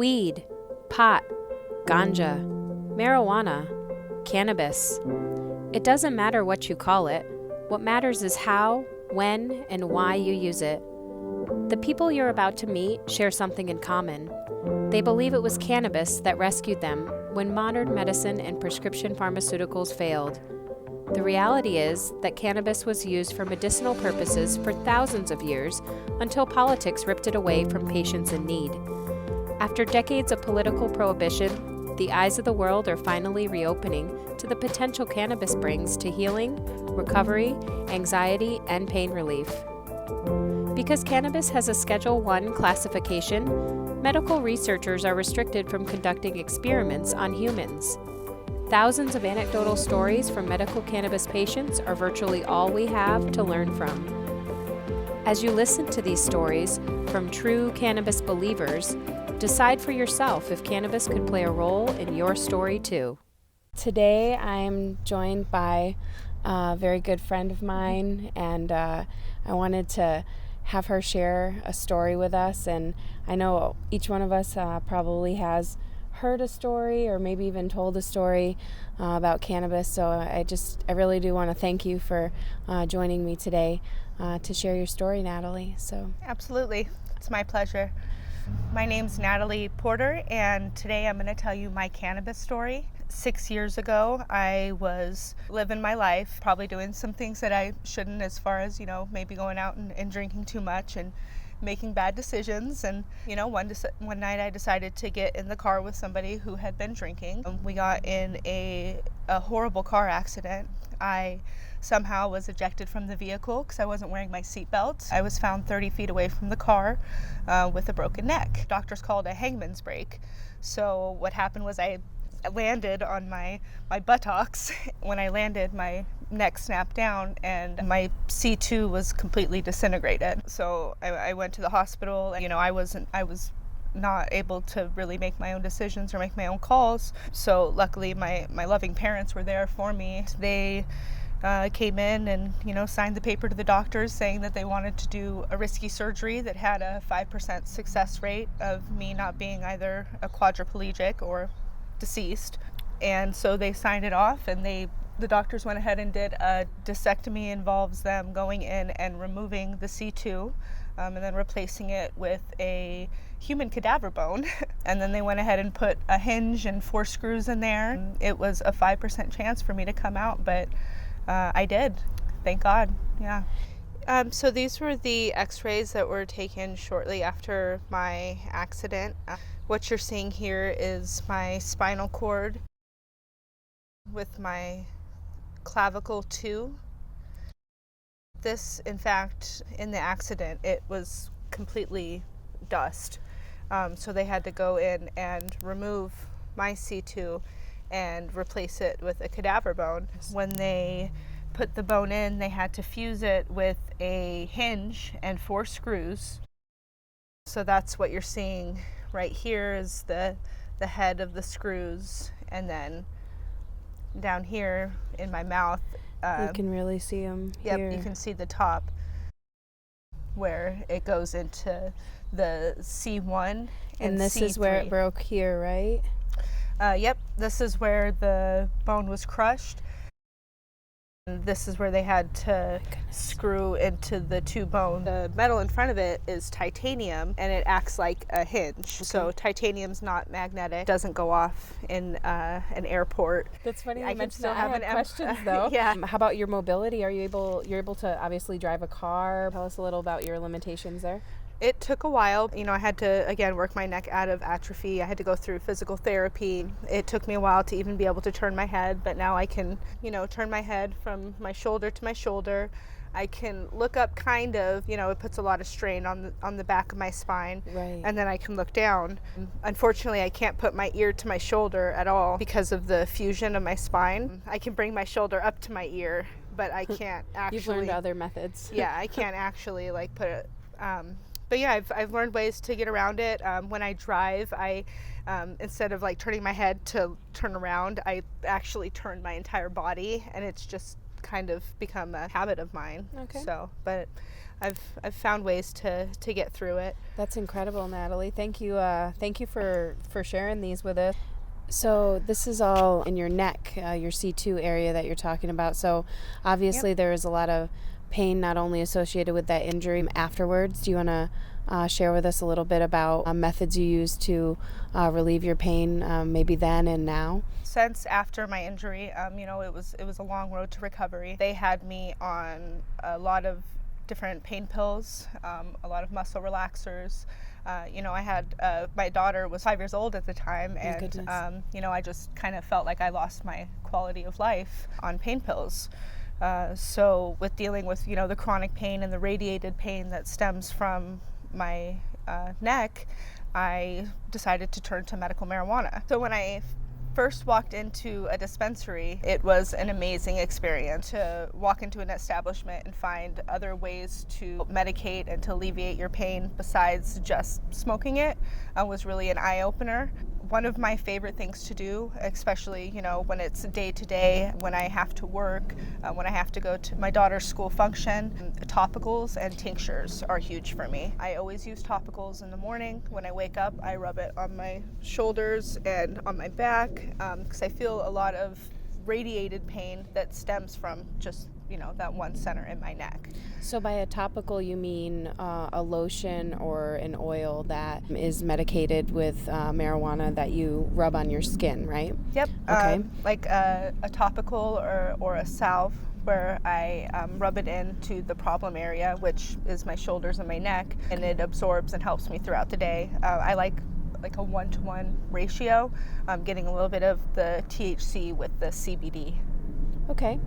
weed, pot, ganja, marijuana, cannabis. It doesn't matter what you call it. What matters is how, when, and why you use it. The people you're about to meet share something in common. They believe it was cannabis that rescued them when modern medicine and prescription pharmaceuticals failed. The reality is that cannabis was used for medicinal purposes for thousands of years until politics ripped it away from patients in need. After decades of political prohibition, the eyes of the world are finally reopening to the potential cannabis brings to healing, recovery, anxiety, and pain relief. Because cannabis has a Schedule I classification, medical researchers are restricted from conducting experiments on humans. Thousands of anecdotal stories from medical cannabis patients are virtually all we have to learn from. As you listen to these stories from true cannabis believers, decide for yourself if cannabis could play a role in your story too. Today I'm joined by a very good friend of mine, and I wanted to have her share a story with us. And I know each one of us probably has heard a story or maybe even told a story about cannabis. So I really do want to thank you for joining me today to share your story, Nathalie. So Absolutely. It's my pleasure. My name's Nathalie Porter, and today I'm going to tell you my cannabis story. 6 years ago, I was living my life, probably doing some things that I shouldn't, as far as, maybe going out and drinking too much and making bad decisions. And, one night I decided to get in the car with somebody who had been drinking. We got in a horrible car accident. I somehow was ejected from the vehicle because I wasn't wearing my seatbelt. I was found 30 feet away from the car with a broken neck. Doctors called a hangman's brake. So what happened was I landed on my buttocks. When I landed, my neck snapped down and my C2 was completely disintegrated. So I went to the hospital. I was not able to really make my own decisions or make my own calls. So luckily my loving parents were there for me. They came in and signed the paper to the doctors saying that they wanted to do a risky surgery that had a 5% success rate of me not being either a quadriplegic or deceased. And so they signed it off, and the doctors went ahead and did a disectomy. Involves them going in and removing the C2 and then replacing it with a human cadaver bone. And then they went ahead and put a hinge and 4 screws in there. It was a 5% chance for me to come out, but I did. Thank God. Yeah. So these were the x-rays that were taken shortly after my accident. What you're seeing here is my spinal cord with my clavicle 2. This, in fact, in the accident, it was completely dust. So they had to go in and remove my C2 and replace it with a cadaver bone. When they put the bone in, they had to fuse it with a hinge and 4 screws. So that's what you're seeing right here is the head of the screws, and then down here in my mouth, you can really see them here. Yep, you can see the top where it goes into the C1 and this C3. Is where it broke here, right? Yep, this is where the bone was crushed. And this is where they had to screw into the 2 bones. The metal in front of it is titanium, and it acts like a hinge. Okay. So titanium's not magnetic, doesn't go off in an airport. That's funny you mentioned that. I had questions though. Yeah. How about your mobility? You're able to obviously drive a car. Tell us a little about your limitations there. It took a while. I had to, again, work my neck out of atrophy. I had to go through physical therapy. It took me a while to even be able to turn my head, but now I can, turn my head from my shoulder to my shoulder. I can look up kind of, it puts a lot of strain on the back of my spine. Right. And then I can look down. Unfortunately, I can't put my ear to my shoulder at all because of the fusion of my spine. I can bring my shoulder up to my ear, but I can't actually. You've learned other methods. Yeah, I can't actually put it. But yeah, I've learned ways to get around it. When I drive, I instead of turning my head to turn around, I actually turn my entire body, and it's just kind of become a habit of mine. Okay. So, but I've found ways to get through it. That's incredible, Natalie. Thank you for sharing these with us. So this is all in your neck, your C2 area that you're talking about. So obviously there is a lot of pain not only associated with that injury afterwards. Do you want to share with us a little bit about methods you use to relieve your pain, maybe then and now? Since after my injury, it was a long road to recovery. They had me on a lot of different pain pills, a lot of muscle relaxers. I had my daughter was 5 years old at the time, and I just kind of felt like I lost my quality of life on pain pills. So with dealing with the chronic pain and the radiated pain that stems from my neck, I decided to turn to medical marijuana. So when I first walked into a dispensary, it was an amazing experience to walk into an establishment and find other ways to medicate and to alleviate your pain besides just smoking it. Was really an eye-opener. One of my favorite things to do, especially when it's day to day, when I have to work, when I have to go to my daughter's school function, topicals and tinctures are huge for me. I always use topicals in the morning. When I wake up, I rub it on my shoulders and on my back because I feel a lot of radiated pain that stems from just that one center in my neck. So by a topical, you mean a lotion or an oil that is medicated with marijuana that you rub on your skin, right? Yep. Okay. Like a topical or a salve where I rub it into the problem area, which is my shoulders and my neck, and it absorbs and helps me throughout the day. I like a 1-to-1 ratio, getting a little bit of the THC with the CBD. Okay.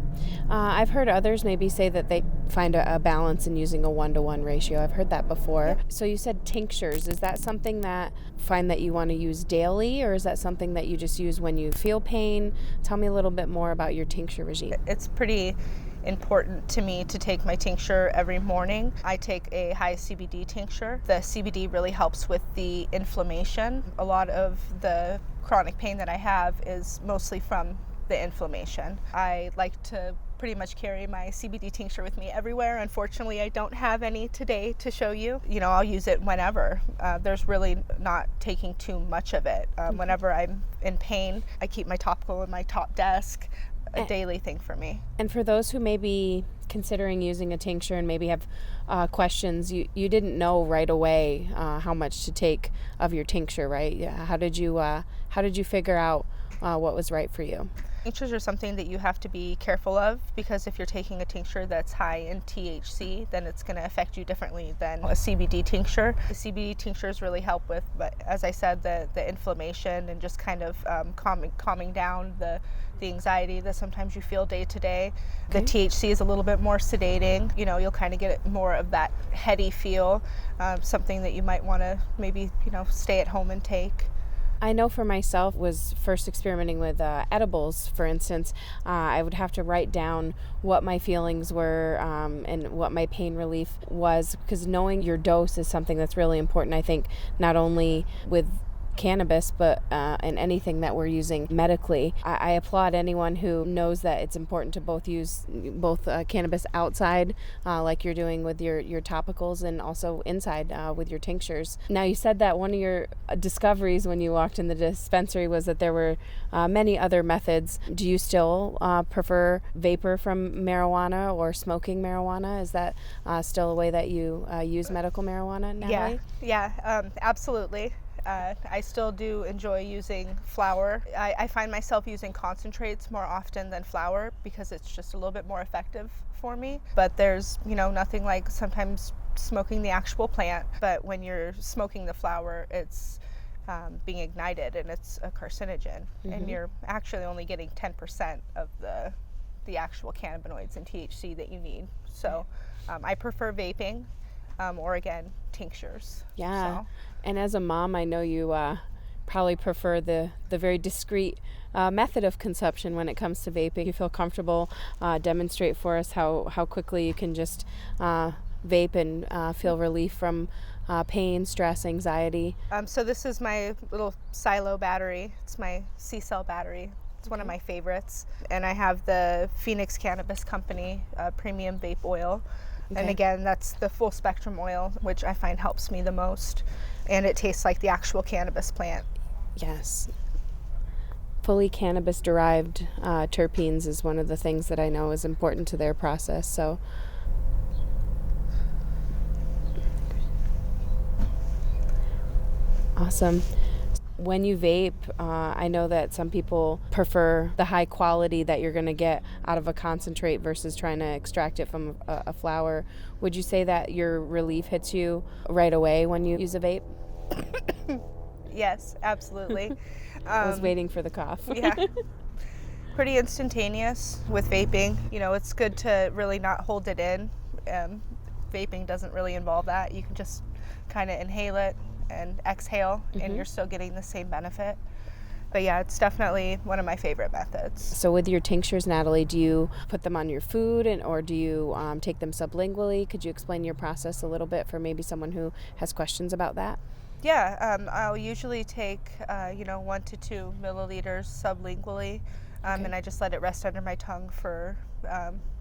I've heard others maybe say that they find a balance in using a 1-to-1 ratio. I've heard that before. Yep. So you said tinctures. Is that something that you want to use daily, or is that something that you just use when you feel pain? Tell me a little bit more about your tincture regime. It's pretty important to me to take my tincture every morning. I take a high CBD tincture. The CBD really helps with the inflammation. A lot of the chronic pain that I have is mostly from the inflammation. I like to pretty much carry my CBD tincture with me everywhere. Unfortunately, I don't have any today to show you. I'll use it whenever. There's really not taking too much of it. Whenever I'm in pain, I keep my topical in my top desk. A daily thing for me. And for those who may be considering using a tincture and maybe have questions, you didn't know right away how much to take of your tincture, right? How did you figure out what was right for you? Tinctures are something that you have to be careful of, because if you're taking a tincture that's high in THC, then it's going to affect you differently than a CBD tincture. The CBD tinctures really help with, but as I said, the inflammation and just kind of calming down the anxiety that sometimes you feel day to day. Okay. The THC is a little bit more sedating. You'll kind of get more of that heady feel, something that you might want to maybe stay at home and take. I know for myself, was first experimenting with edibles, for instance, I would have to write down what my feelings were and what my pain relief was, because knowing your dose is something that's really important, I think, not only with cannabis, but in anything that we're using medically. I applaud anyone who knows that it's important to use cannabis outside, like you're doing with your topicals, and also inside with your tinctures. Now, you said that one of your discoveries when you walked in the dispensary was that there were many other methods. Do you still prefer vapor from marijuana or smoking marijuana? Is that still a way that you use medical marijuana, Natalie? Yeah, absolutely. I still do enjoy using flower. I find myself using concentrates more often than flower because it's just a little bit more effective for me. But there's, nothing like sometimes smoking the actual plant. But when you're smoking the flower, it's being ignited and it's a carcinogen. Mm-hmm. And you're actually only getting 10% of the actual cannabinoids and THC that you need. So I prefer vaping. Or again, tinctures. Yeah. So. And as a mom, I know you probably prefer the very discreet method of consumption when it comes to vaping. You feel comfortable, demonstrate for us how quickly you can just vape and feel relief from pain, stress, anxiety. So this is my little silo battery. It's my C-cell battery. It's one of my favorites. And I have the Phoenix Cannabis Company premium vape oil. Okay. And again, that's the full spectrum oil, which I find helps me the most. And it tastes like the actual cannabis plant. Yes. Fully cannabis derived terpenes is one of the things that I know is important to their process. So awesome. When you vape, I know that some people prefer the high quality that you're going to get out of a concentrate versus trying to extract it from a flower. Would you say that your relief hits you right away when you use a vape? Yes, absolutely. I was waiting for the cough. Yeah. Pretty instantaneous with vaping. You know, it's good to really not hold it in. Vaping doesn't really involve that. You can just kind of inhale it and exhale, and you're still getting the same benefit. But yeah, it's definitely one of my favorite methods. So with your tinctures, Natalie, do you put them on your food or do you take them sublingually? Could you explain your process a little bit for maybe someone who has questions about that? Yeah, I'll usually take 1 to 2 milliliters sublingually, and I just let it rest under my tongue for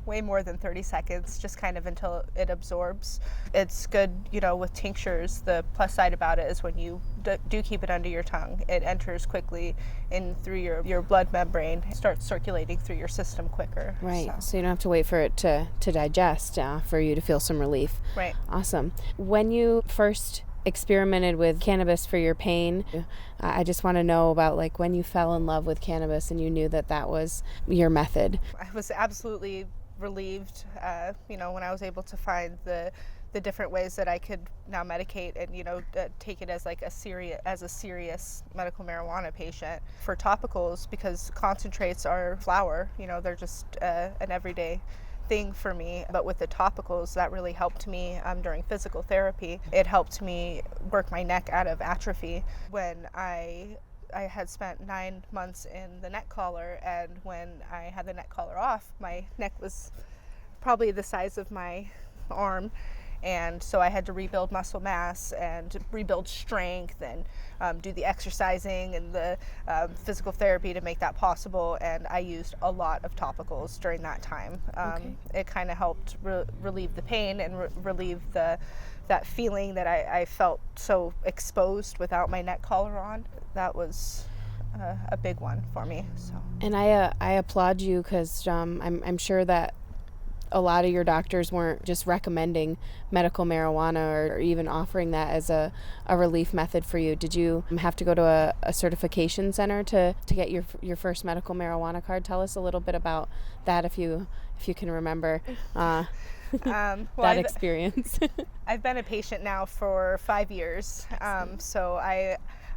way more than 30 seconds, just kind of until it absorbs. It's good, with tinctures. The plus side about it is when you do keep it under your tongue, it enters quickly in through your blood membrane, starts circulating through your system quicker. Right, so you don't have to wait for it to digest for you to feel some relief. Right. Awesome. When you first experimented with cannabis for your pain, I just want to know about like when you fell in love with cannabis and you knew that was your method. I was absolutely relieved, when I was able to find the different ways that I could now medicate and take it as like a serious medical marijuana patient. For topicals, because concentrates are flower, they're just an everyday thing for me. But with the topicals, that really helped me during physical therapy. It helped me work my neck out of atrophy when I had spent 9 months in the neck collar, and when I had the neck collar off, my neck was probably the size of my arm, and so I had to rebuild muscle mass and rebuild strength and do the exercising and the physical therapy to make that possible. And I used a lot of topicals during that time. It kind of helped relieve the pain and relieve that feeling that I felt so exposed without my neck collar on. That was a big one for me. So. And I applaud you because I'm sure that a lot of your doctors weren't just recommending medical marijuana or even offering that as a relief method for you. Did you have to go to a certification center to get your first medical marijuana card? Tell us a little bit about that if you can remember that experience. I've been a patient now for 5 years, so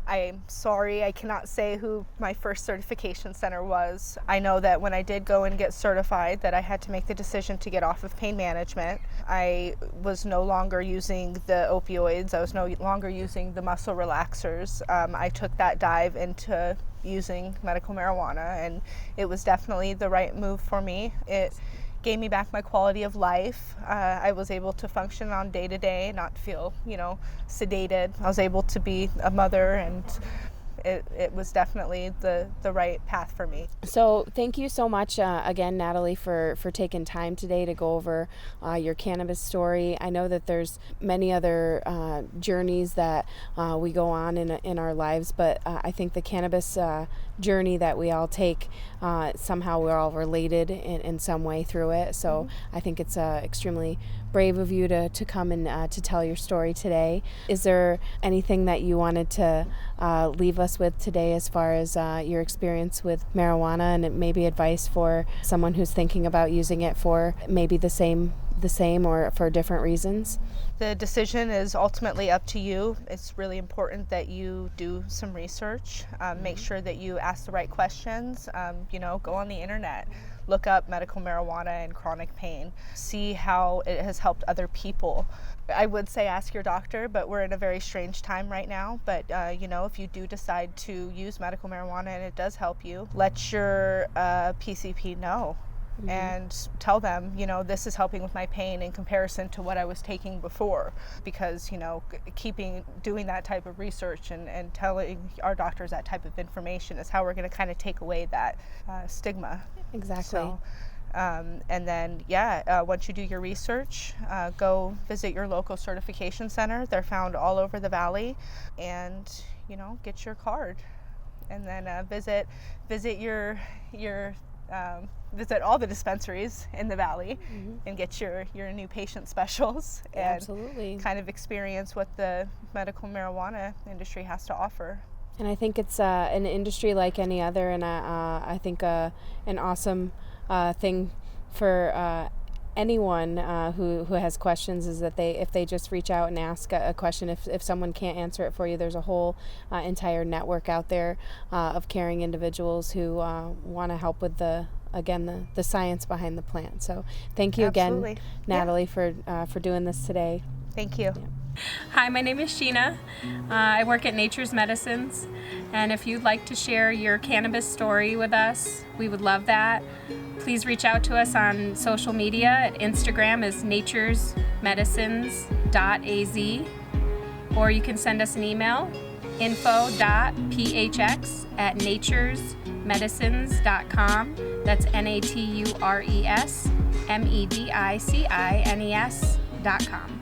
I'm sorry I cannot say who my first certification center was. I know that when I did go and get certified that I had to make the decision to get off of pain management. I was no longer using the opioids. I was no longer using the muscle relaxers. I took that dive into using medical marijuana, and it was definitely the right move for me. It gave me back my quality of life. I was able to function on day to day, not feel, sedated. I was able to be a mother, and it was definitely the right path for me. So thank you so much again, Natalie, for taking time today to go over your cannabis story. I know that there's many other journeys that we go on in our lives, but I think the cannabis journey that we all take, somehow we're all related in some way through it. So I think it's extremely brave of you to come and to tell your story today. Is there anything that you wanted to leave us with today as far as your experience with marijuana and maybe advice for someone who's thinking about using it for maybe the same or for different reasons? The decision is ultimately up to you. It's really important that you do some research. Make sure that you ask the right questions. Go on the internet. Look up medical marijuana and chronic pain. See how it has helped other people. I would say ask your doctor, but we're in a very strange time right now. But, if you do decide to use medical marijuana and it does help you, let your PCP know. and tell them, you know, this is helping with my pain in comparison to what I was taking before. Because, you know, doing that type of research and telling our doctors that type of information is how we're going to kind of take away that stigma. Exactly. So, and then, once you do your research, go visit your local certification center. They're found all over the valley, and, you know, get your card. And then visit all the dispensaries in the valley and get your new patient specials and Absolutely. kind of experience what the medical marijuana industry has to offer. And I think it's an industry like any other, and I think an awesome thing for anyone who has questions is that if they just reach out and ask a question, if someone can't answer it for you, there's a whole entire network out there of caring individuals who want to help with the science behind the plant. So thank you Absolutely. again, Nathalie, for doing this today. Thank you. Yeah. Hi, my name is Sheena. I work at Nature's Medicines, and if you'd like to share your cannabis story with us, we would love that. Please reach out to us on social media. At Instagram is naturesmedicines.az, or you can send us an email, info.phx@naturesmedicines.com. That's naturesmedicines.com.